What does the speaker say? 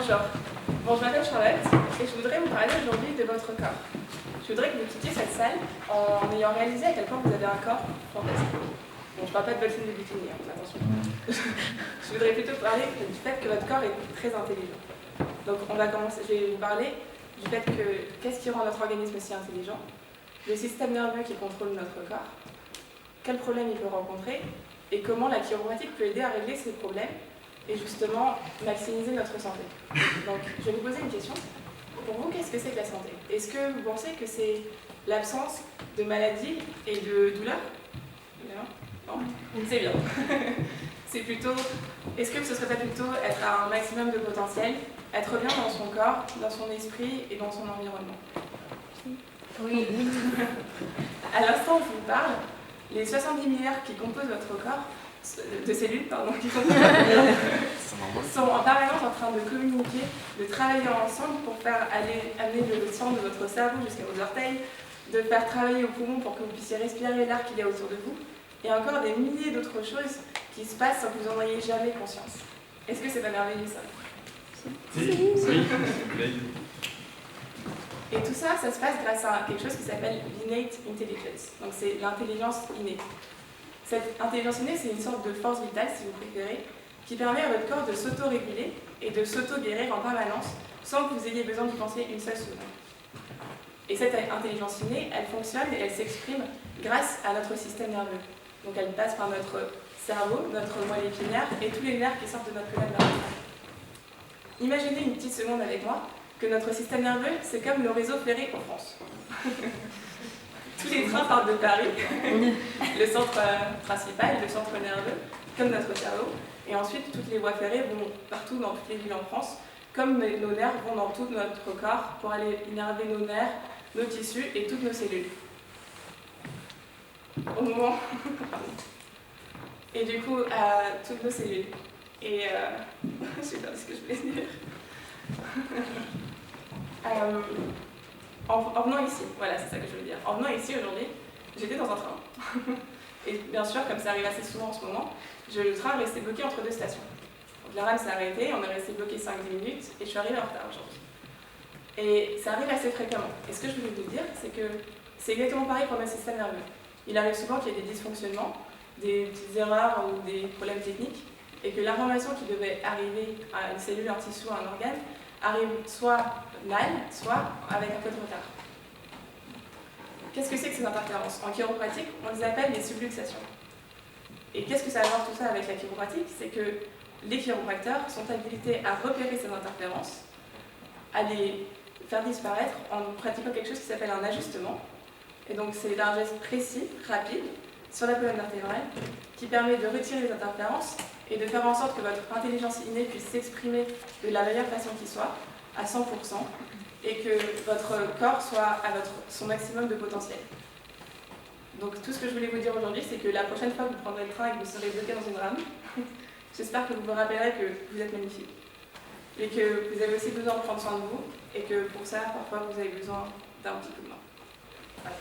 Bonjour, je m'appelle Charlotte et je voudrais vous parler aujourd'hui de votre corps. Je voudrais que vous quittiez cette salle en ayant réalisé à quel point vous avez un corps fantastique. Bon, je ne parle pas de votre film de bikini, hein, attention. Je voudrais plutôt parler du fait que votre corps est très intelligent. Donc on va commencer, je vais vous parler du fait que qu'est-ce qui rend notre organisme si intelligent, le système nerveux qui contrôle notre corps, quels problèmes il peut rencontrer et comment la chiropratique peut aider à régler ces problèmes et justement maximiser notre santé. Donc je vais vous poser une question. Pour vous, qu'est-ce que c'est que la santé? Est-ce que vous pensez que c'est l'absence de maladies et de douleurs? Non? C'est bien. C'est plutôt, est-ce que ce serait pas plutôt être à un maximum de potentiel, être bien dans son corps, dans son esprit et dans son environnement? Oui. À l'instant où je vous parle, les 70 milliards qui composent votre corps, de cellules, pardon, qui composent sont en permanence en train de communiquer, de travailler ensemble pour faire amener le sang de votre cerveau jusqu'à vos orteils, de faire travailler aux poumons pour que vous puissiez respirer l'air qu'il y a autour de vous, et encore des milliers d'autres choses qui se passent sans que vous en ayez jamais conscience. Est-ce que c'est pas merveilleux ça? Oui. Et tout ça, ça se passe grâce à quelque chose qui s'appelle l'innate intelligence. Donc c'est l'intelligence innée. Cette intelligence innée, c'est une sorte de force vitale, si vous préférez, qui permet à votre corps de s'auto-réguler et de s'auto-guérir en permanence sans que vous ayez besoin d'y penser une seule seconde. Et cette intelligence innée, elle fonctionne et elle s'exprime grâce à notre système nerveux. Donc elle passe par notre cerveau, notre moelle épinière et tous les nerfs qui sortent de notre colonne vertébrale. Imaginez une petite seconde avec moi que notre système nerveux, c'est comme le réseau ferré en France. Tous les trains partent de Paris, le centre principal, le centre nerveux, comme notre cerveau, et ensuite toutes les voies ferrées vont partout dans toutes les villes en France, comme nos nerfs vont dans tout notre corps pour aller innerver nos nerfs, nos tissus et toutes nos cellules. Au moment... Et du coup, toutes nos cellules. Et je sais pas ce que je voulais dire. En venant ici, voilà, c'est ça que je veux dire. En venant ici aujourd'hui, j'étais dans un train. Et bien sûr, comme ça arrive assez souvent en ce moment, le train est resté bloqué entre deux stations. Donc la rame s'est arrêtée, on est resté bloqué 5-10 minutes, et je suis arrivée en retard aujourd'hui. Et ça arrive assez fréquemment. Et ce que je voulais vous dire, c'est que c'est exactement pareil pour notre système nerveux. Il arrive souvent qu'il y ait des dysfonctionnements, des petites erreurs ou des problèmes techniques, et que l'information qui devait arriver à une cellule, un tissu, à un organe, arrive soit mal, soit avec un peu de retard. Qu'est-ce que c'est que ces interférences? En chiropratique, on les appelle les subluxations. Et qu'est-ce que ça a à voir tout ça avec la chiropratique? C'est que les chiropracteurs sont habilités à repérer ces interférences, à les faire disparaître en pratiquant quelque chose qui s'appelle un ajustement. Et donc c'est un geste précis, rapide, sur la colonne vertébrale, qui permet de retirer les interférences et de faire en sorte que votre intelligence innée puisse s'exprimer de la meilleure façon qui soit, à 100%, et que votre corps soit à son maximum de potentiel. Donc tout ce que je voulais vous dire aujourd'hui, c'est que la prochaine fois que vous prendrez le train et que vous serez bloqué dans une rame, j'espère que vous vous rappellerez que vous êtes magnifique. Et que vous avez aussi besoin de prendre soin de vous, et que pour ça, parfois, vous avez besoin d'un petit coup de main. Voilà.